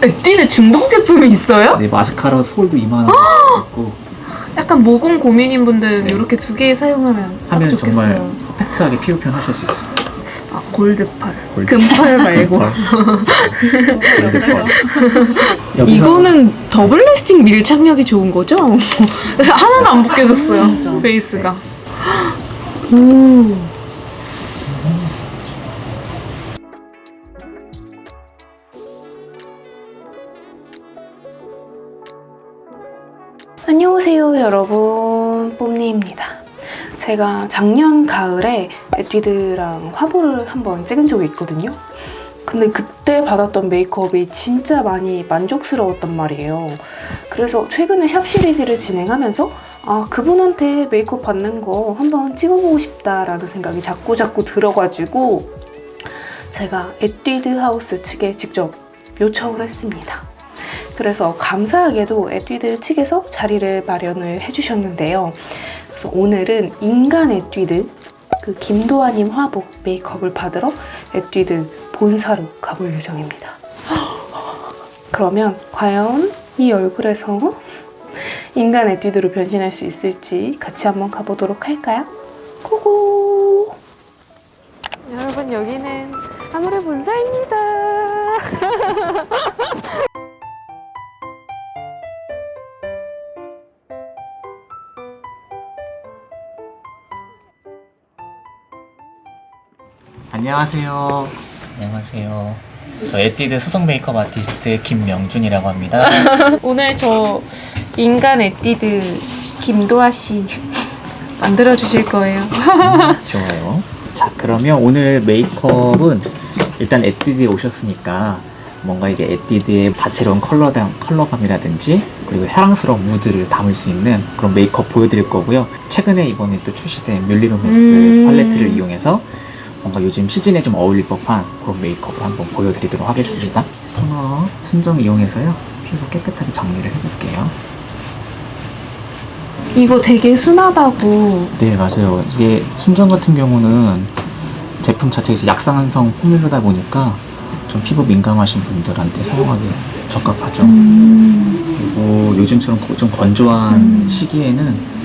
에뛰드 중독 제품이 있어요? 네, 마스카라 솔도 이만한 거 있고 약간 모공 고민인 분들은 네. 이렇게 두 개 사용하면 딱 하면 좋겠어요. 정말 퍼펙트하게 피부 표현 하실 수 있어요. 아, 골드펄. 골드. 금펄 말고. 골드펄. 이거는 더블 라스팅 밀착력이 좋은 거죠? 하나도 안 벗겨졌어요. 진짜. 베이스가. 네. 오. 안녕하세요 여러분, 뽐니입니다. 제가 작년 가을에 에뛰드랑 화보를 한번 찍은 적이 있거든요. 근데 그때 받았던 메이크업이 진짜 많이 만족스러웠단 말이에요. 그래서 최근에 샵 시리즈를 진행하면서 그분한테 메이크업 받는 거 한번 찍어보고 싶다라는 생각이 자꾸 들어가지고 제가 에뛰드 하우스 측에 직접 요청을 했습니다. 그래서 감사하게도 에뛰드 측에서 자리를 마련을 해주셨는데요. 그래서 오늘은 인간 에뛰드 그 김도아님 화보 메이크업을 받으러 에뛰드 본사로 가볼 예정입니다. 그러면 과연 이 얼굴에서 인간 에뛰드로 변신할 수 있을지 같이 한번 가보도록 할까요? 고고! 여러분, 여기는 아모레 본사입니다. 안녕하세요. 안녕하세요. 저 에뛰드 소속 메이크업 아티스트 김명준이라고 합니다. 오늘 저 인간 에뛰드 김도아 씨 만들어 주실 거예요. 좋아요. 자, 그러면 오늘 메이크업은 일단 에뛰드에 오셨으니까 뭔가 이제 에뛰드의 다채로운 컬러감이라든지 그리고 사랑스러운 무드를 담을 수 있는 그런 메이크업 보여드릴 거고요. 최근에 이번에 또 출시된 뮬리로맨스 팔레트를 이용해서 뭔가 요즘 시즌에 좀 어울릴 법한 그런 메이크업을 한번 보여드리도록 하겠습니다. 토너 순정 이용해서요. 피부 깨끗하게 정리를 해볼게요. 이거 되게 순하다고. 네, 맞아요. 이게 순정 같은 경우는 제품 자체에서 약산성 포뮬러다 보니까 좀 피부 민감하신 분들한테 사용하기 적합하죠. 그리고 요즘처럼 좀 건조한 시기에는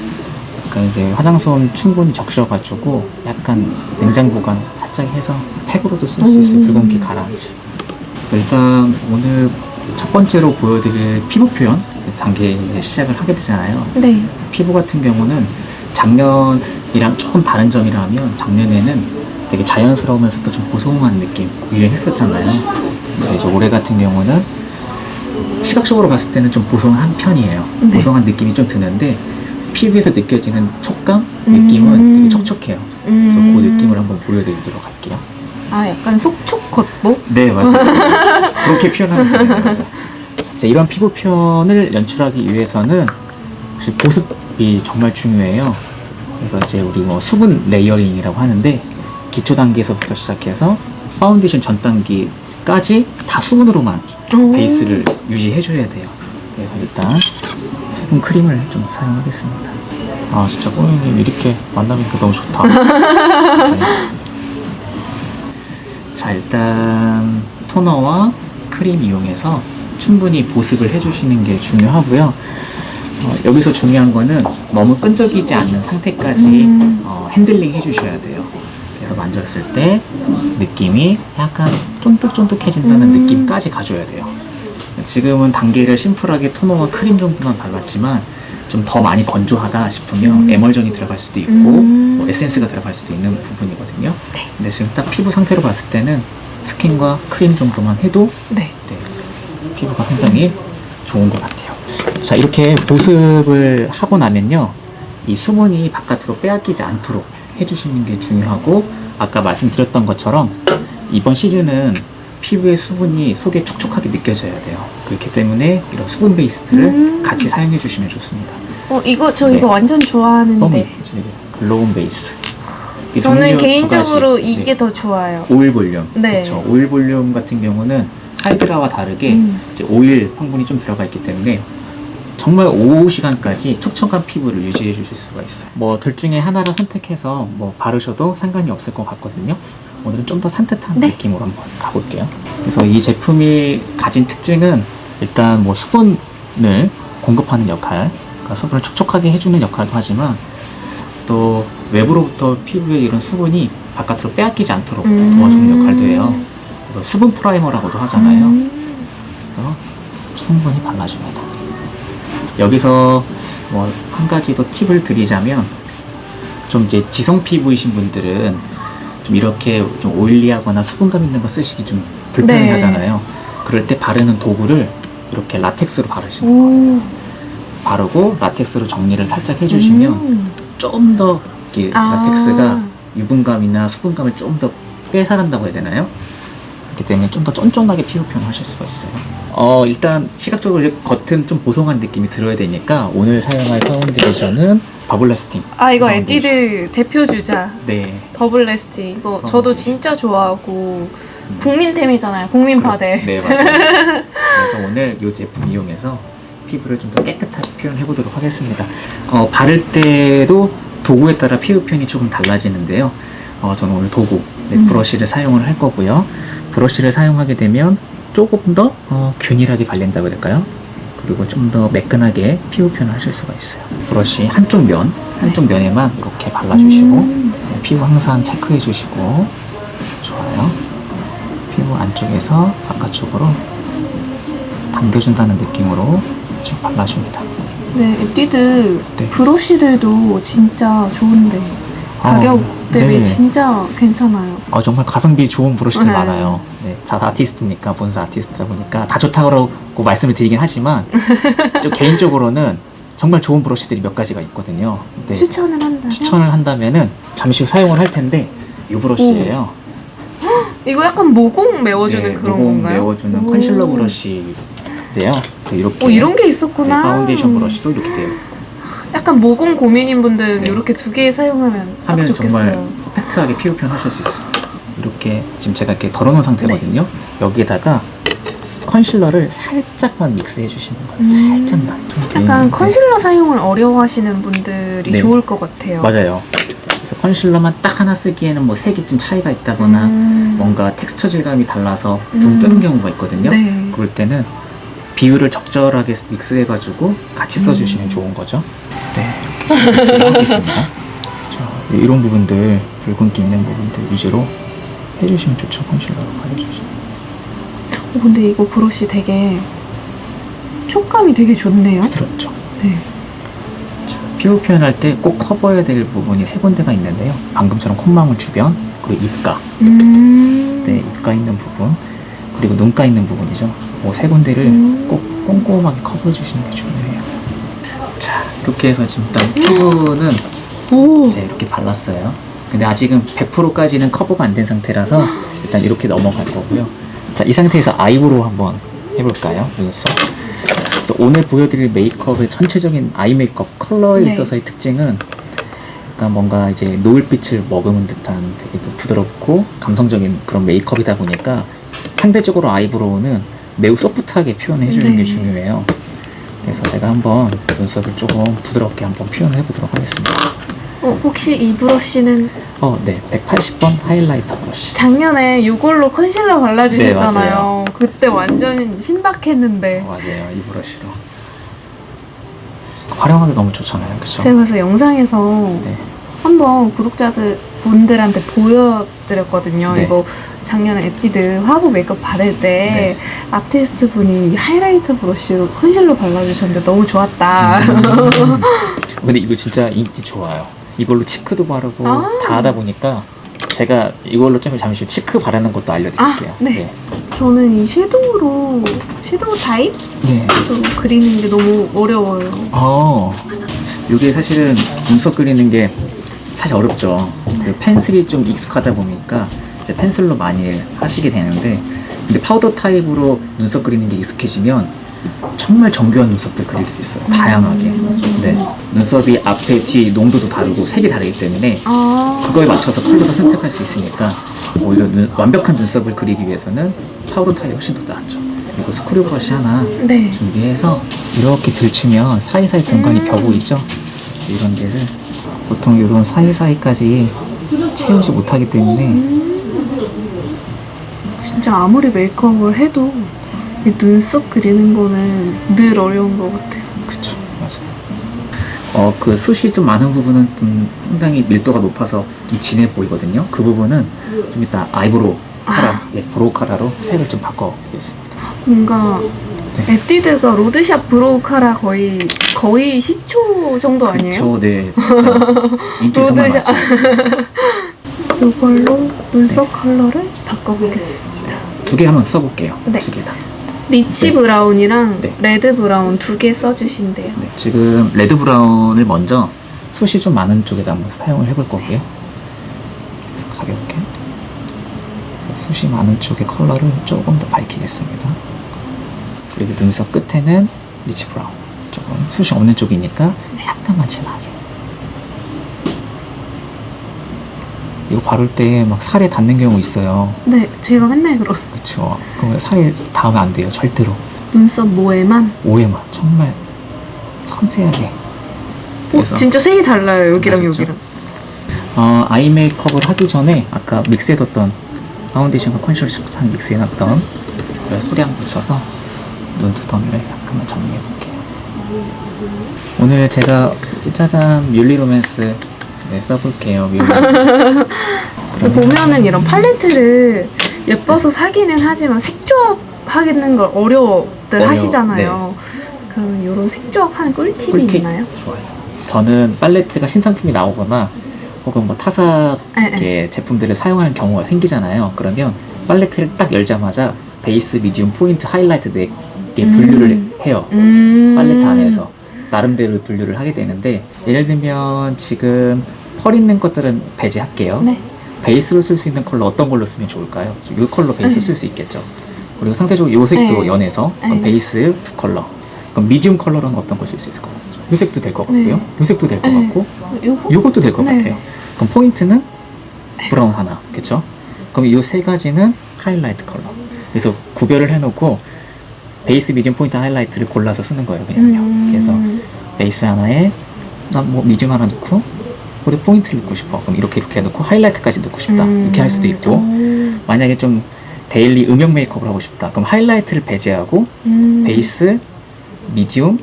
그러니까 이제 화장솜 충분히 적셔가지고 약간 냉장 보관 살짝 해서 팩으로도 쓸 수 있어요. 붉은기 가라앉지. 일단 오늘 첫 번째로 보여드릴 피부 표현 단계에 시작을 하게 되잖아요. 네. 피부 같은 경우는 작년이랑 조금 다른 점이라면 작년에는 되게 자연스러우면서도 좀 보송한 느낌 유행했었잖아요. 근데 이제 올해 같은 경우는 시각적으로 봤을 때는 좀 보송한 편이에요. 네. 보송한 느낌이 좀 드는데 피부에서 느껴지는 촉감, 느낌은 되게 촉촉해요. 그래서 그 느낌을 한번 보여드리도록 할게요. 아, 약간 속촉 겉복? 네, 맞아요. 그렇게 표현하면 되는 거죠. 자, 이런 피부 표현을 연출하기 위해서는 혹시 보습이 정말 중요해요. 그래서 이제 우리 뭐 수분 레이어링이라고 하는데 기초 단계에서부터 시작해서 파운데이션 전 단계까지 다 수분으로만 베이스를 유지해줘야 돼요. 그래서 일단 수분 크림을 좀 사용하겠습니다. 아, 진짜 뽀미님 이렇게 만나니까 너무 좋다. 네. 자, 일단 토너와 크림 이용해서 충분히 보습을 해주시는 게 중요하고요. 여기서 중요한 거는 너무 끈적이지 않는 상태까지 핸들링 해주셔야 돼요. 그래서 만졌을 때 느낌이 약간 쫀득쫀득해진다는 느낌까지 가져야 돼요. 지금은 단계를 심플하게 토너와 크림 정도만 발랐지만 좀 더 많이 건조하다 싶으면 에멀전이 들어갈 수도 있고 뭐 에센스가 들어갈 수도 있는 부분이거든요. 네. 근데 지금 딱 피부 상태로 봤을 때는 스킨과 크림 정도만 해도 네. 피부가 상당히 좋은 것 같아요. 자, 이렇게 보습을 하고 나면요, 이 수분이 바깥으로 빼앗기지 않도록 해주시는 게 중요하고, 아까 말씀드렸던 것처럼 이번 시즌은 피부의 수분이 속에 촉촉하게 느껴져야 돼요. 그렇기 때문에 이런 수분 베이스들을 같이 사용해 주시면 좋습니다. 이거 네. 이거 완전 너무 좋아하는데. 예쁘죠? 이게 글로운 베이스. 이게 저는 종류 두 개인적으로 가지. 이게 더 좋아요. 오일 볼륨. 네. 그렇죠. 오일 볼륨 같은 경우는 하이드라와 다르게 이제 오일 성분이 좀 들어가 있기 때문에 정말 오후 시간까지 촉촉한 피부를 유지해 주실 수가 있어요. 뭐 둘 중에 하나를 선택해서 뭐 바르셔도 상관이 없을 것 같거든요. 오늘은 좀 더 산뜻한 네. 느낌으로 한번 가볼게요. 그래서 이 제품이 가진 특징은 일단 뭐 수분을 공급하는 역할, 그러니까 수분을 촉촉하게 해주는 역할도 하지만 또 외부로부터 피부에 이런 수분이 바깥으로 빼앗기지 않도록 도와주는 역할도 해요. 그래서 수분 프라이머라고도 하잖아요. 그래서 충분히 발라줍니다. 여기서 뭐 한 가지 더 팁을 드리자면 좀 이제 지성 피부이신 분들은 좀 이렇게 좀 오일리하거나 수분감 있는 거 쓰시기 좀 불편해 네. 하잖아요. 그럴 때 바르는 도구를 이렇게 라텍스로 바르시는 거예요. 바르고 라텍스로 정리를 살짝 해주시면 좀 더 라텍스가 유분감이나 수분감을 좀 더 빼살한다고 해야 되나요? 그렇기 때문에 좀 더 쫀쫀하게 피부 표현을 하실 수가 있어요. 일단 시각적으로 이제 겉은 좀 보송한 느낌이 들어야 되니까 오늘 사용할 파운데이션은 더블 라스팅. 아 이거 파운데이션. 에뛰드 대표 주자 네. 더블 레스팅 이거 파운데이션. 저도 진짜 좋아하고 국민템이잖아요. 국민 바데. 네, 맞아요. 그래서 오늘 이 제품 이용해서 피부를 좀 더 깨끗하게 표현해 보도록 하겠습니다. 바를 때도 도구에 따라 피부 표현이 조금 달라지는데요. 저는 오늘 도구, 브러쉬를 사용을 할 거고요. 브러쉬를 사용하게 되면 조금 더 균일하게 발린다고 해야 될까요? 그리고 좀 더 매끈하게 피부 표현을 하실 수가 있어요. 브러쉬 한쪽 면에만 이렇게 발라주시고 피부 항상 체크해 주시고 좋아요. 피부 안쪽에서 바깥쪽으로 당겨준다는 느낌으로 좀 발라줍니다. 네, 에뛰드 네. 브러쉬들도 진짜 좋은데 가격 대비 네. 진짜 괜찮아요. 정말 가성비 좋은 브러쉬들 네. 많아요. 네, 자사 아티스트니까, 본사 아티스트다 보니까 다 좋다고 말씀을 드리긴 하지만 좀 개인적으로는 정말 좋은 브러쉬들이 몇 가지가 있거든요. 네, 추천을 한다면? 추천을 한다면은 잠시 후 사용을 할 텐데 이 브러쉬예요. 이거 약간 모공 메워주는 그런 모공 건가요? 메워주는 오. 컨실러 브러쉬인데요. 이렇게 이런 게 있었구나. 네, 파운데이션 브러쉬도 이렇게 돼요. 약간 모공 고민인 분들은 네. 이렇게 두 개 사용하면 딱 하면 좋겠어요. 정말 퍼펙트하게 피부 표현 하실 수 있어요. 이렇게 지금 제가 이렇게 덜어놓은 상태거든요. 여기에다가 컨실러를 살짝만 믹스해 주시는 거예요. 살짝만. 약간 컨실러 사용을 어려워하시는 분들이 네. 좋을 것 같아요. 맞아요. 그래서 컨실러만 딱 하나 쓰기에는 뭐 색이 좀 차이가 있다거나 뭔가 텍스처 질감이 달라서 둥 뜨는 경우가 있거든요. 네. 그럴 때는 비율을 적절하게 믹스해가지고 같이 써주시면 좋은 거죠. 네, 믹스를 하고 있습니다. 자, 이런 부분들, 붉은기 있는 부분들 위주로 해주시면 좋죠. 컨실러로 가려주시면. 근데 이거 브러쉬 되게 촉감이 되게 좋네요. 부드럽죠. 네. 자, 피부 표현할 때 꼭 커버해야 될 부분이 세 군데가 있는데요. 방금처럼 콧망울 주변, 그리고 입가. 네, 입가 있는 부분, 그리고 눈가 있는 부분이죠. 세 군데를 꼭 꼼꼼하게 커버해 주시는 게 중요해요. 자, 이렇게 해서 지금 일단 피부는 오. 이제 이렇게 발랐어요. 근데 아직은 100%까지는 커버가 안 된 상태라서 일단 이렇게 넘어갈 거고요. 자, 이 상태에서 아이브로우 한번 해볼까요? 눈썹. 그래서 오늘 보여드릴 메이크업의 전체적인 아이 메이크업 컬러에 네. 있어서의 특징은 약간 뭔가 이제 노을빛을 머금은 듯한 되게 부드럽고 감성적인 그런 메이크업이다 보니까 상대적으로 아이브로우는 매우 소프트하게 표현해 주는 네. 게 중요해요. 그래서 제가 한번 눈썹을 조금 부드럽게 한번 표현해 보도록 하겠습니다. 혹시 이 브러쉬는 네, 180번 하이라이터 브러쉬. 작년에 이걸로 컨실러 네, 발라주셨잖아요. 맞아요. 그때 완전 신박했는데 맞아요, 이 브러쉬로 활용하기 너무 좋잖아요, 그렇죠? 제가 그래서 영상에서 네. 한번 구독자들 분들한테 보여드렸거든요. 네. 이거 작년에 에뛰드 화보 메이크업 받을 때 네. 아티스트 분이 하이라이터 브러쉬로 컨실러 발라주셨는데 너무 좋았다. 근데 이거 진짜 인기 좋아요. 이걸로 치크도 바르고 다 하다 보니까 제가 이걸로 좀 잠시 후 치크 바르는 것도 알려드릴게요. 네. 저는 이 섀도우 타입? 네. 그리는 게 너무 어려워요. 이게 사실은 눈썹 그리는 게 사실 어렵죠. 그 펜슬이 좀 익숙하다 보니까 이제 펜슬로 많이 하시게 되는데, 근데 파우더 타입으로 눈썹 그리는 게 익숙해지면 정말 정교한 눈썹들 그릴 수 있어요. 다양하게. 네. 눈썹이 앞에, 뒤 농도도 다르고 색이 다르기 때문에 그거에 맞춰서 컬러도 선택할 수 있으니까 오히려 완벽한 눈썹을 그리기 위해서는 파우더 타입이 훨씬 더 낫죠. 그리고 스크류 브러쉬 하나 네. 준비해서 이렇게 들치면 사이사이 공간이 벼 보이죠? 이런 데를 보통 이런 사이사이까지 채우지 못하기 때문에 진짜 아무리 메이크업을 해도 이 눈썹 그리는 거는 늘 어려운 것 같아요. 그쵸, 맞아요. 그 숱이 좀 많은 부분은 좀 상당히 밀도가 높아서 좀 진해 보이거든요. 그 부분은 좀 이따 아이브로우 카라, 브로우 카라로 색을 좀 바꿔보겠습니다. 뭔가 에뛰드가 로드샵 브로우 카라 거의 시초 정도 아니에요? 그쵸, 네. 진짜 인기 정말 로드샵. 많죠. 이걸로 눈썹 컬러를 바꿔보겠습니다. 2개 한번 써볼게요. 네. 2개 다. 리치 네. 브라운이랑 네. 레드 브라운 2개 써주신대요. 네, 지금 레드 브라운을 먼저 숱이 좀 많은 쪽에다 한번 사용을 해볼 거고요. 그래서 가볍게 숱이 많은 쪽의 컬러를 조금 더 밝히겠습니다. 그리고 눈썹 끝에는 리치 브라운, 조금 숱이 없는 쪽이니까 약간만 진하게. 이거 바를 때 막 살에 닿는 경우 있어요. 네, 제가 맨날 그런 그쵸? 그럼 살에 닿으면 안 돼요, 절대로. 눈썹 모에만. 오해만 정말 섬세하게. 진짜 색이 달라요, 여기랑 그렇죠? 여기랑. 아이 메이크업을 하기 전에 아까 믹스해뒀던 파운데이션과 컨실러 잘 믹스해놨던 소량 묻혀서 눈두덩이를 약간만 정리해볼게요. 오늘 제가 짜잔 뮬리 로맨스 써볼게요. 뮬리 로맨스. 보면은 이런 팔레트를 예뻐서 사기는 하지만 색조합 하겠는 걸 어려워들 하시잖아요. 그럼 이런 색조합 하는 꿀팁이 꿀팁 있나요? 좋아요. 저는 팔레트가 신상품이 나오거나 혹은 뭐 타사 네. 제품들을 사용하는 경우가 생기잖아요. 그러면 팔레트를 딱 열자마자 베이스, 미디움, 포인트, 하이라이트 4개 분류를 해요. 팔레트 안에서 나름대로 분류를 하게 되는데, 예를 들면 지금 펄 있는 것들은 배제할게요. 네. 베이스로 쓸 수 있는 컬러 어떤 걸로 쓰면 좋을까요? 이 컬러 베이스로 네. 쓸 수 있겠죠. 그리고 상대적으로 이 색도 네. 연해서 그럼 네. 베이스 2컬러. 그럼 미디움 컬러로는 어떤 걸 쓸 수 있을 것 같아요? 이 색도 될 것 네. 같고요. 이 색도 될 것 네. 같고, 요거? 요것도 될 것 네. 같아요. 그럼 포인트는 브라운 하나, 그쵸? 그럼 이 세 가지는 하이라이트 컬러. 그래서 구별을 해놓고 베이스, 미디움, 포인트, 하이라이트를 골라서 쓰는 거예요, 그냥요. 그래서 베이스 하나에 난 뭐 미디움 하나 넣고, 우리 포인트를 넣고 싶어. 그럼 이렇게 해놓고 하이라이트까지 넣고 싶다. 이렇게 할 수도 있고, 만약에 좀 데일리 음영 메이크업을 하고 싶다. 그럼 하이라이트를 배제하고 베이스, 미디움,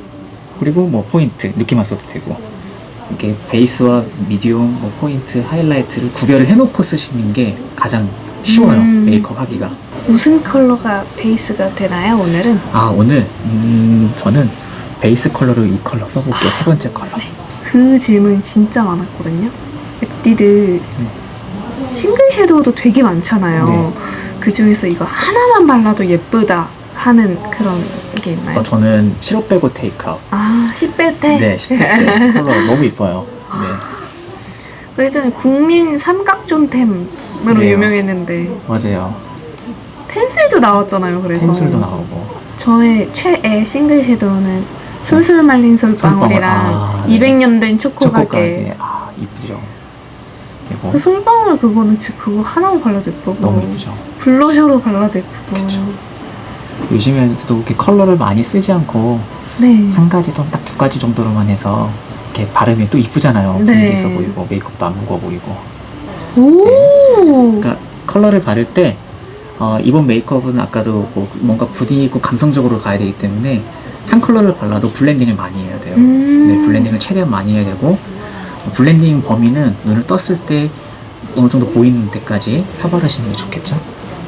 그리고 뭐 포인트 이렇게만 써도 되고, 이렇게 베이스와 미디움, 뭐 포인트, 하이라이트를 구별을 해놓고 쓰시는 게 가장 쉬워요. 메이크업 하기가. 무슨 컬러가 베이스가 되나요, 오늘은? 오늘 저는 베이스 컬러로 이 컬러 써볼게요. 세 번째 컬러. 그 질문이 진짜 많았거든요. 에뛰드 싱글 섀도우도 되게 많잖아요. 네. 그 중에서 이거 하나만 발라도 예쁘다 하는 그런 게 있나요? 저는 시럽 빼고 테이크아웃. 10배 때? 네, 10회 컬러 너무 이뻐요. 네. 예전에 국민 삼각존템으로 그래요. 유명했는데 맞아요. 펜슬도 나왔잖아요. 그래서 펜슬도 나오고. 저의 최애 싱글 섀도우는 솔솔 말린 솔방울이랑 200년 된 초코가게. 이쁘죠. 그리고 그 솔방울 그거는 진짜 그거 하나만 발라도 예쁘고 너무 이쁘죠. 블러셔로 발라도 예쁘고. 그쵸. 요즘에는 또 이렇게 컬러를 많이 쓰지 않고 네. 한 가지 딱 2가지 정도로만 해서 이렇게 바르면 또 이쁘잖아요. 네. 분위기 있어 보이고 메이크업도 안 무거워 보이고. 오. 그러니까 컬러를 바를 때 이번 메이크업은 아까도 뭐 뭔가 분위기 있고 감성적으로 가야 되기 때문에 한 컬러를 발라도 블렌딩을 많이 해야 돼요. 네, 블렌딩을 최대한 많이 해야 되고, 블렌딩 범위는 눈을 떴을 때 어느 정도 보이는 데까지 펴바르시는 게 좋겠죠.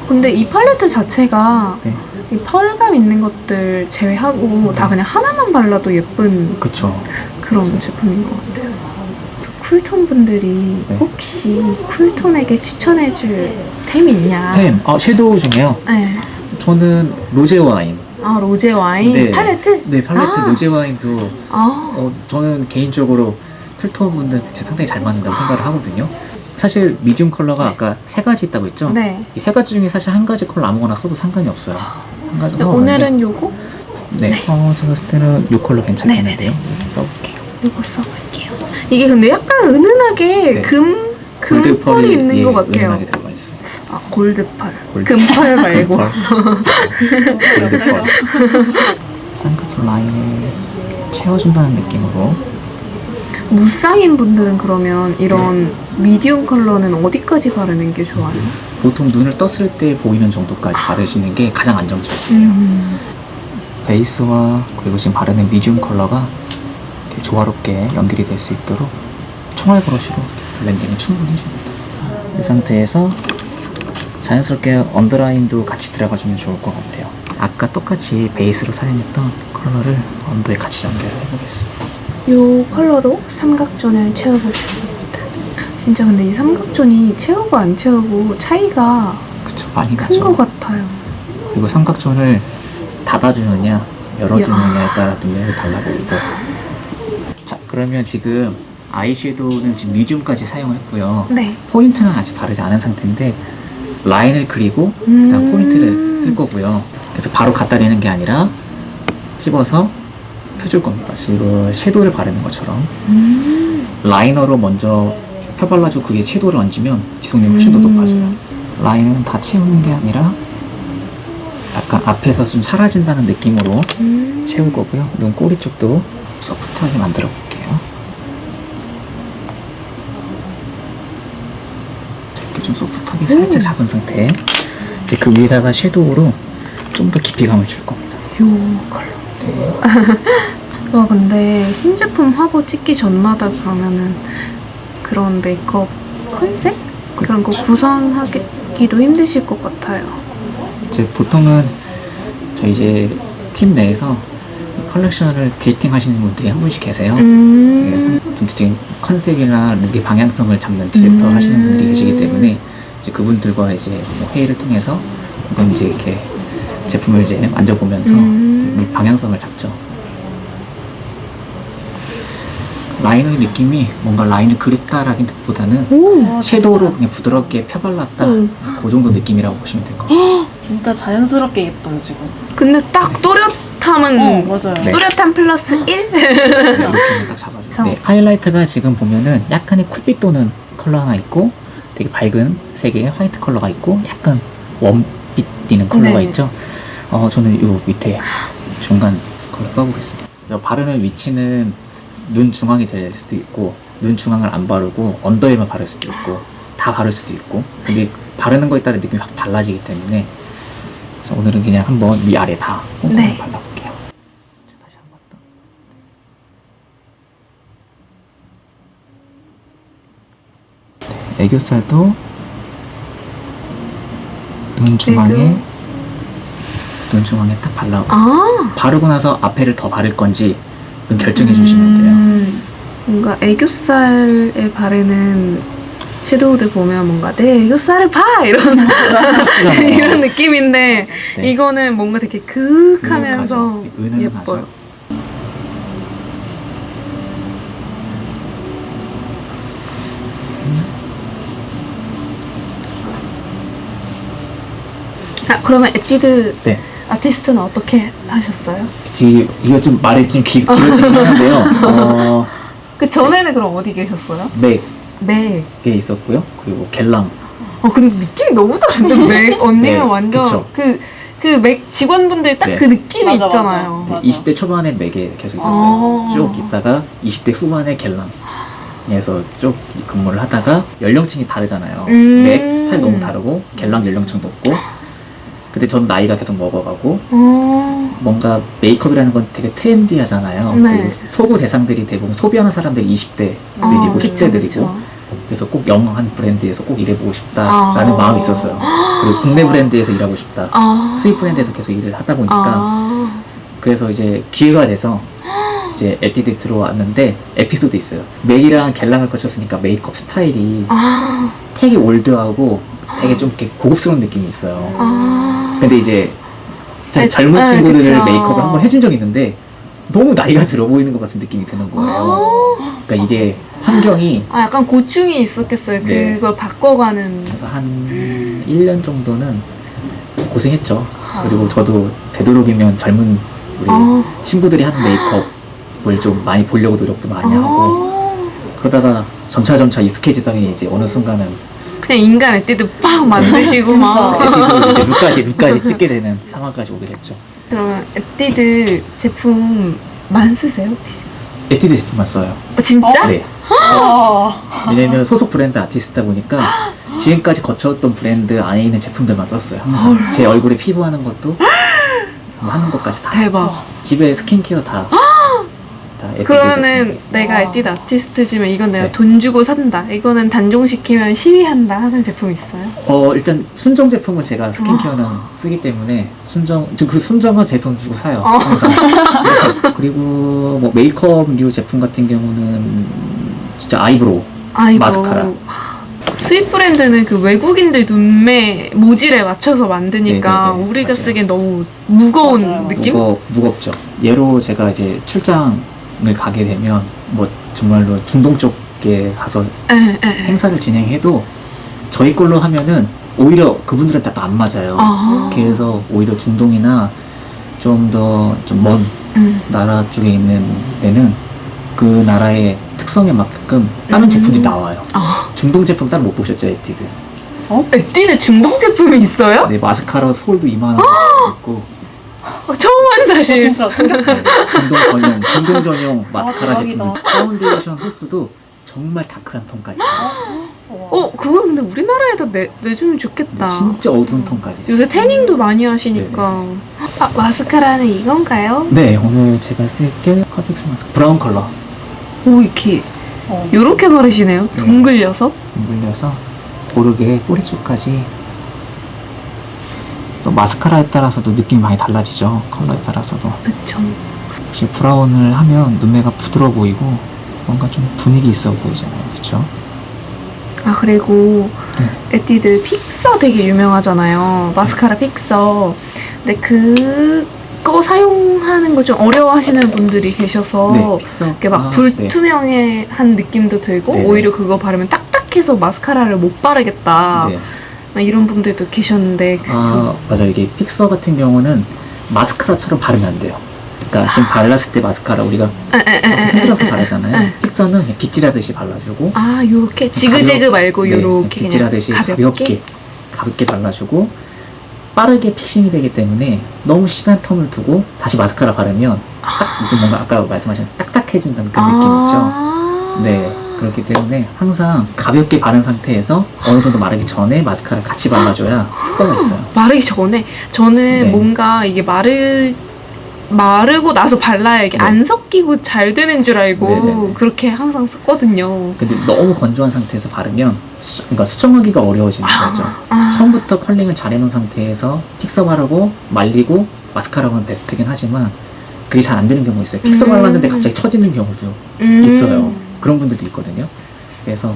근데 이 팔레트 자체가 네. 이 펄감 있는 것들 제외하고 다 그냥 하나만 발라도 예쁜 그쵸. 그런 제품인 것 같아요. 또 쿨톤 분들이 네. 혹시 쿨톤에게 추천해줄 템이 있냐? 섀도우 중에요. 네. 저는 로제 와인. 로제 와인 네. 팔레트? 네, 팔레트 로제 와인도 저는 개인적으로 쿨톤 분들한테 상당히 잘 맞는다고 생각을 하거든요. 사실 미디움 컬러가 아까 3가지 있다고 했죠? 네. 이 3가지 중에 사실 한 가지 컬러 아무거나 써도 상관이 없어요. 한 가지 컬러 오늘은 요거? 네. 제가 봤을 때는 이 컬러 괜찮겠는데요? 써볼게요. 요거 써볼게요. 이게 근데 약간 은은하게 네. 금펄이 있는 것 같아요. 은은하게 들어가 있어요. 골드펄. 골드. 금펄 말고. 골드펄. 쌍꺼풀 라인을 채워준다는 느낌으로. 무쌍인 분들은 그러면 이런 미디움 컬러는 어디까지 바르는 게 좋아요? 보통 눈을 떴을 때 보이는 정도까지 바르시는 게 가장 안정적이에요. 베이스와 그리고 지금 바르는 미디움 컬러가 이렇게 조화롭게 연결이 될 수 있도록 총알 브러쉬로 블렌딩을 충분히 해줍니다. 이 상태에서 자연스럽게 언더라인도 같이 들어가주면 좋을 것 같아요. 아까 똑같이 베이스로 사용했던 컬러를 언더에 같이 연결을 해보겠습니다. 이 컬러로 삼각존을 채워보겠습니다. 진짜 근데 이 삼각존이 채우고 안 채우고 차이가 그쵸, 많이 큰 나죠. 것 같아요. 그리고 삼각존을 닫아주느냐 열어주느냐에 따라 눈매를 달라 보이고. 자, 그러면 지금 아이섀도우는 지금 미디움까지 사용했고요. 네. 포인트는 아직 바르지 않은 상태인데 라인을 그리고 그다음 포인트를 쓸 거고요. 그래서 바로 갖다 대는 게 아니라 찝어서 펴줄 겁니다. 지금 섀도우를 바르는 것처럼 라이너로 먼저 펴발라주고 그게 섀도우를 얹으면 지속력이 훨씬 더 높아져요. 라인은 다 채우는 게 아니라 약간 앞에서 좀 사라진다는 느낌으로 채울 거고요. 눈 꼬리 쪽도 소프트하게 만들어 볼게요. 이렇게 좀 소프트하게 살짝 잡은 상태. 이제 그 위에다가 섀도우로 좀 더 깊이감을 줄 겁니다. 요 컬러. 네. 와 근데 신제품 화보 찍기 전마다 그러면은 그런 메이크업 컨셉? 그런 거 구성하기도 힘드실 것 같아요. 이제 보통은 저희 이제 팀 내에서 컬렉션을 디렉팅 하시는 분들이 한 분씩 계세요. 전체적인 컨셉이나 룩의 방향성을 잡는 디렉터 하시는 분들이 계시기 때문에 이제 그분들과 이제 뭐 회의를 통해서 혹은 이제 이렇게 제품을 이제 만져보면서 룩 방향성을 잡죠. 라이너의 느낌이 뭔가 라인을 그렸다라기보다는 섀도우로 그냥 부드럽게 펴발랐다 그 정도 느낌이라고 보시면 될 것 같아요. 진짜 자연스럽게 예뻐요 지금. 근데 딱 또렷함은 맞아요. 네. 또렷함 플러스 1? 느낌을 딱 잡아줘요. 네, 하이라이트가 지금 보면은 약간의 쿨빛 도는 컬러 하나 있고 되게 밝은 색의 화이트 컬러가 있고 약간 웜빛 띠는 컬러가 네. 있죠. 저는 요 밑에 중간 컬러 써보겠습니다. 바르는 위치는 눈 중앙이 될 수도 있고 눈 중앙을 안 바르고 언더에만 바를 수도 있고 다 바를 수도 있고 근데 바르는 거에 따라 느낌이 확 달라지기 때문에 그래서 오늘은 그냥 한번 위아래 다 꼼꼼히 네. 발라볼게요. 자, 다시 한번 더. 네, 애교살도 눈 중앙에 딱 발라고 아 바르고 나서 앞에를 더 바를 건지 결정해 주시면 돼요. 뭔가 애교살에 바르는 섀도우들 보면 뭔가 내 애교살을 봐! 이런 이런 느낌인데 네. 이거는 뭔가 되게 그윽하면서 은은하죠. 예뻐요. 아 그러면 에뛰드 네. 아티스트는 어떻게 하셨어요? 이거 좀 말이 좀 길어지긴 하는데요. 그 전에는 그럼 어디 계셨어요? 맥에 네. 있었고요. 그리고 갤랑. 근데 느낌이 너무 다른데 맥 언니는 네, 완전 그쵸. 그 맥 직원분들 딱 네. 그 느낌이 맞아, 있잖아요. 맞아. 20대 초반에 맥에 계속 있었어요. 아. 쭉 있다가 20대 후반에 갤랑에서 쭉 근무를 하다가 연령층이 다르잖아요. 맥 스타일 너무 다르고 갤랑 연령층 높고 근데 전 나이가 계속 먹어가고 뭔가 메이크업이라는 건 되게 트렌디하잖아요. 네. 그리고 소구 대상들이 대부분 소비하는 사람들이 20대들이고 그쵸, 10대들이고 그쵸. 그래서 꼭 영한 브랜드에서 꼭 일해보고 싶다라는 마음이 있었어요. 그리고 국내 브랜드에서 일하고 싶다. 수입 브랜드에서 계속 일을 하다 보니까 그래서 이제 기회가 돼서 이제 에뛰드 들어왔는데 에피소드 있어요. 맥이랑 갤랑을 거쳤으니까 메이크업 스타일이 되게 올드하고 되게 좀 이렇게 고급스러운 느낌이 있어요. 근데 이제 좀 젊은 친구들을 그쵸. 메이크업을 한번 해준 적이 있는데 너무 나이가 들어 보이는 것 같은 느낌이 드는 거예요. 그러니까 이게 환경이 약간 고충이 있었겠어요. 네. 그걸 바꿔가는. 그래서 한 1년 정도는 고생했죠. 그리고 저도 되도록이면 젊은 우리 친구들이 하는 메이크업을 좀 많이 보려고 노력도 많이 하고 그러다가 점차 익숙해지더니 이제 어느 순간은 그냥 인간 에뛰드 빡 만드시고 막. 이제 룩까지 찍게 되는 상황까지 오게 됐죠. 그러면 에뛰드 제품만 쓰세요 혹시? 에뛰드 제품만 써요. 진짜? 네. 왜냐면 소속 브랜드 아티스트다 보니까 지금까지 거쳐왔던 브랜드 안에 있는 제품들만 썼어요. 항상 제 얼굴에 피부하는 것도 뭐 하는 것까지 다. 대박. 집에 스킨케어 다 에뛰드 그러면은 제품. 내가 와. 에뛰드 아티스트지만 이건 내가 네. 돈 주고 산다. 이거는 단종시키면 시위한다 하는 제품 있어요? 일단 순정 제품은 제가 스킨케어는 쓰기 때문에 그 순정은 제 돈 주고 사요. 항상. 네. 그리고 뭐 메이크업류 제품 같은 경우는 진짜 아이브로우, 마스카라. 수입 브랜드는 그 외국인들 눈매 모질에 맞춰서 만드니까 네네네. 우리가 맞아요. 쓰기엔 너무 무거운 맞아요. 느낌? 무겁죠. 예로 제가 이제 출장을 가게 되면 뭐 정말로 중동 쪽에 가서 에. 행사를 진행해도 저희 걸로 하면은 오히려 그분들한테 또 안 맞아요. 아. 그래서 오히려 중동이나 좀 더 좀 먼 나라 쪽에 있는 데는 그 나라의 특성에 맞게끔 다른 제품들이 나와요. 아. 중동 제품 따로 못 보셨죠, 에뛰드? 에뛰드 중동 제품이 있어요? 네, 마스카라 솔도 이만한 거 있고 처음 한 사실. 진짜 충격. 네, 중동 전용 마스카라 대박이다. 제품. 파운데이션 호수도 정말 다크한 톤까지 있어요. 그거 근데 우리나라에도 내주면 좋겠다. 진짜 어두운 톤까지 있어요. 요새 태닝도 많이 하시니까. 마스카라는 이건가요? 네, 오늘 제가 쓸게 컬픽스 마스크 브라운 컬러 오, 이렇게 요렇게 바르시네요. 네. 동글려서. 물려서 고르게 뿌리 쪽까지. 또 마스카라에 따라서도 느낌이 많이 달라지죠. 컬러에 따라서도. 그쵸. 역시 브라운을 하면 눈매가 부드러워 보이고 뭔가 좀 분위기 있어 보이잖아요. 그쵸? 아, 그리고 네. 에뛰드 픽서 되게 유명하잖아요. 마스카라 픽서. 근데 그거 사용하는 거 좀 어려워하시는 분들이 계셔서 네, 픽서. 이렇게 막 네. 불투명한 느낌도 들고 네네. 오히려 그거 바르면 딱딱해서 마스카라를 못 바르겠다. 네. 막 이런 분들도 계셨는데 맞아요. 이게 픽서 같은 경우는 마스카라처럼 바르면 안 돼요. 그러니까 지금 발랐을 때 마스카라 우리가 흔들어서 바르잖아요. 픽서는 그냥 빗질하듯이 발라주고 요렇게 지그재그 말고 네, 요렇게 빗질하듯이 그냥 가볍게 발라주고 빠르게 픽싱이 되기 때문에 너무 시간 텀을 두고 다시 마스카라 바르면 좀 뭔가 아까 말씀하신 딱딱해진다는 그런 느낌 있죠. 네, 그렇기 때문에 항상 가볍게 바른 상태에서 어느 정도 마르기 전에 마스카라 같이 발라줘야 효과가 있어요. 마르기 전에 저는 네. 뭔가 이게 마르고 나서 발라야 이게 네. 안 섞이고 잘 되는 줄 알고 네네네. 그렇게 항상 썼거든요. 근데 너무 건조한 상태에서 바르면 그러니까 수정하기가 어려워지는 거죠. 처음부터 컬링을 잘 해놓은 상태에서 픽서 바르고 말리고 마스카라 하면 베스트긴 하지만 그게 잘 안 되는 경우 있어요. 픽서 발랐는데 갑자기 처지는 경우도 있어요. 그런 분들도 있거든요. 그래서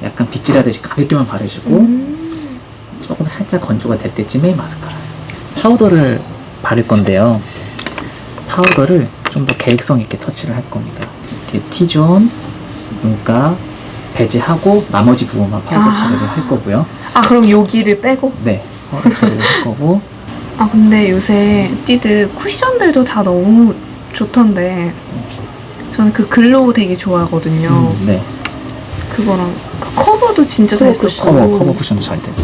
약간 빗질하듯이 가볍게만 바르시고 조금 살짝 건조가 될 때쯤에 마스카라. 파우더를 바를 건데요. 파우더를 좀 더 계획성 있게 터치를 할 겁니다. 이렇게 T존, 눈가, 배제하고 나머지 부분만 파우더 처리를 할 거고요. 그럼 여기를 빼고? 네, 파우더 처리를 할 거고. 근데 요새 에뛰드 쿠션들도 다 너무 좋던데 저는 그 글로우 되게 좋아하거든요. 네. 그거랑 그 커버도 진짜 잘 썼고 커버 쿠션 잘 되고.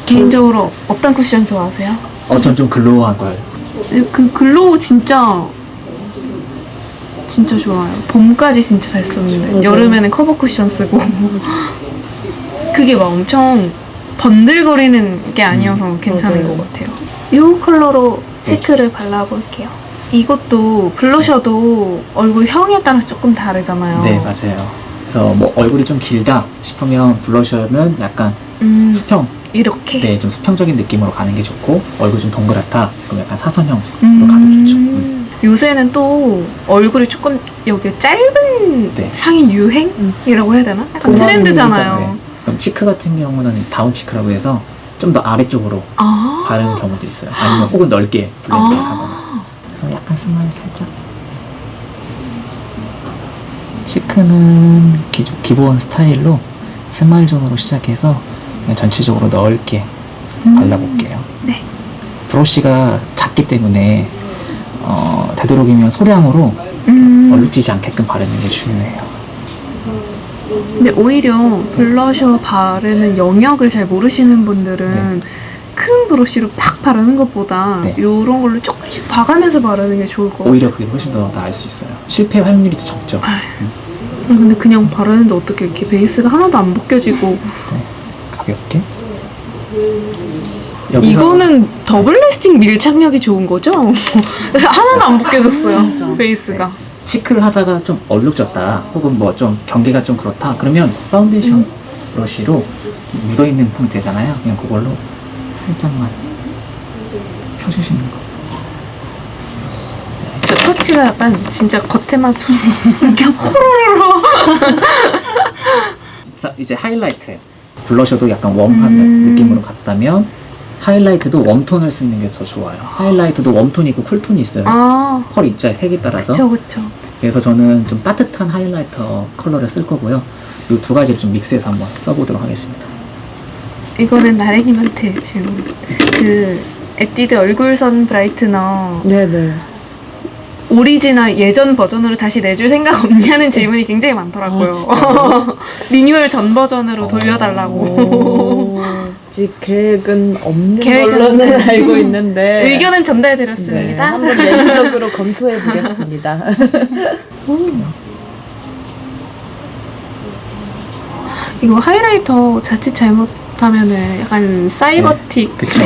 개인적으로 어떤 쿠션 좋아하세요? 전 좀 글로우한 걸. 그 글로우 진짜 좋아요. 봄까지 진짜 잘 썼는데 맞아요. 여름에는 커버 쿠션 쓰고 그게 막 엄청 번들거리는 게 아니어서 괜찮은 맞아요. 것 같아요. 이 컬러로 치크를 발라볼게요. 이것도 블러셔도 얼굴형에 따라 조금 다르잖아요. 네, 맞아요. 그래서 뭐 얼굴이 좀 길다 싶으면 블러셔는 약간 수평, 이렇게? 네, 좀 수평적인 느낌으로 가는 게 좋고 얼굴이 좀 동그랗다 그럼 약간 사선형으로 가도 좋죠. 요새는 또 얼굴이 조금 여기 짧은 네. 상이 유행이라고 해야 되나? 약간 그런 트렌드잖아요. 네. 그럼 치크 같은 경우는 다운 치크라고 해서 좀 더 아래쪽으로 바르는 경우도 있어요. 아니면 혹은 넓게 블렌딩을 하거나. 그래서 약간 스마일 살짝. 치크는 기본 스타일로 스마일 존으로 시작해서 그냥 전체적으로 넓게 발라볼게요. 네. 브러쉬가 작기 때문에 되도록이면 소량으로 얼룩지지 않게끔 바르는 게 중요해요. 근데 오히려 블러셔 바르는 영역을 잘 모르시는 분들은 큰 브러쉬로 팍 바르는 것보다 네. 이런 걸로 조금씩 봐가면서 바르는 게 좋을 것 같아요. 오히려 그게 훨씬 더 나을 수 있어요. 실패 확률이 더 적죠. 근데 그냥 바르는데 어떻게 이렇게 베이스가 하나도 안 벗겨지고. 가볍게. 이거는 더블 라스팅 밀착력이 좋은 거죠? 하나도 안 벗겨졌어요. 진짜. 베이스가. 치크를 하다가 좀 얼룩졌다 혹은 뭐 좀 경계가 좀 그렇다 그러면 파운데이션 브러쉬로 묻어있는 상태잖아요. 그냥 그걸로 살짝만 펴주시는 거. 저 터치가 약간 진짜 겉에만 손 이렇게 호로로로. 자, 이제 하이라이트. 블러셔도 약간 웜한 느낌으로 갔다면 하이라이트도 웜톤을 쓰는 게 더 좋아요. 하이라이트도 웜톤이 있고 쿨톤이 있어요. 아, 펄 입자의 색에 따라서. 그쵸. 그래서 저는 좀 따뜻한 하이라이터 컬러를 쓸 거고요. 이 두 가지를 좀 믹스해서 한번 써보도록 하겠습니다. 이거는 나래님한테 질문. 그 에뛰드 얼굴선 브라이트너 네네. 오리지널 예전 버전으로 다시 내줄 생각 없냐는 질문이 굉장히 많더라고요. 리뉴얼 전 버전으로 돌려달라고. 아직 계획은 없는 계획은 걸로는 없네. 알고 있는데 의견은 네, 전달드렸습니다. 한번 내부적으로 검토해 보겠습니다. 이거 하이라이터 자칫 잘못하면은 약간 사이버틱 그쵸?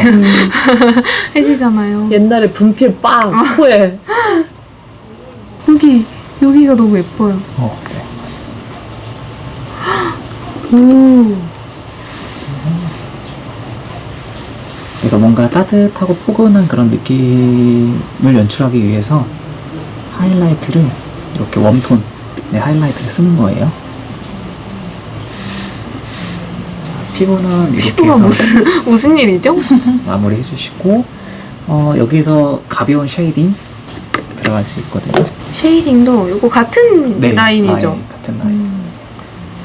해지잖아요. 옛날에 분필 빵 코에 여기가 너무 예뻐요. 네. 오. 그래서 뭔가 따뜻하고 포근한 그런 느낌을 연출하기 위해서 하이라이트를 이렇게 웜톤 하이라이트를 쓰는 거예요. 자, 피부는 이렇게 피부가 해서 무슨 일이죠? 마무리 해주시고 여기서 가벼운 쉐이딩 들어갈 수 있거든요. 쉐이딩도 요거 같은 네, 라인이죠. 라인, 같은 라인.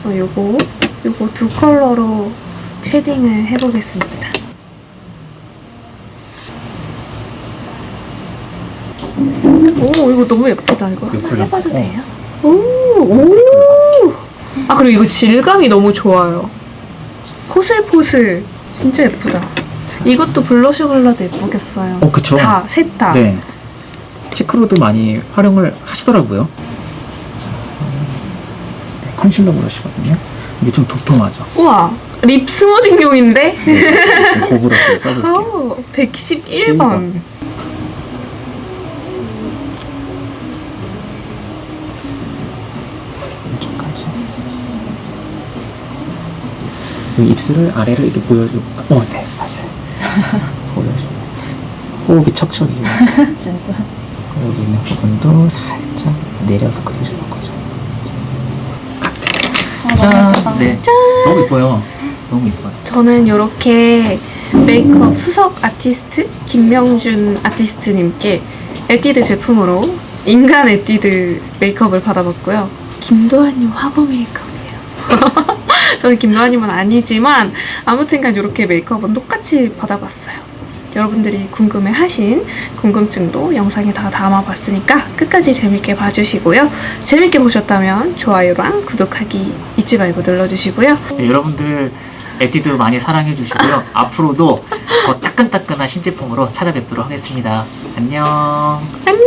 그래서 요거 두 컬러로 쉐딩을 해보겠습니다. 오, 이거 너무 예쁘다. 이거 요 컬러. 해봐도 돼요? 오. 아, 그리고 이거 질감이 너무 좋아요. 포슬포슬. 진짜 예쁘다. 이것도 블러셔 컬러도 예쁘겠어요. 그쵸. 셋 다. 네. 치크로도 많이 활용을 하시더라고요. 자, 네, 컨실러 브러쉬거든요. 근데 좀 도톰하죠. 우와, 립 스모징용인데? 네, 고브러쉬를 써볼게요. 111번. 왼쪽까지. 이 입술을 아래로 이렇게 보여주고, 네, 맞아요. 보여주고. 호흡이 척척이고. 진짜 여기 있는 부분도 살짝 내려서 그려주는 거죠. 같아요. 짠! 네. 너무 이뻐요. 너무 이뻐요. 저는 이렇게 메이크업 수석 아티스트 김명준 아티스트님께 에뛰드 제품으로 인간 에뛰드 메이크업을 받아봤고요. 김도환님 화보 메이크업이에요. 저는 김도환님은 아니지만 아무튼간 이렇게 메이크업은 똑같이 받아봤어요. 여러분들이 궁금해하신 궁금증도 영상에 다 담아봤으니까 끝까지 재밌게 봐주시고요. 재밌게 보셨다면 좋아요랑 구독하기 잊지 말고 눌러주시고요. 네, 여러분들 에뛰드 많이 사랑해주시고요. 앞으로도 더 따끈따끈한 신제품으로 찾아뵙도록 하겠습니다. 안녕. 안녕.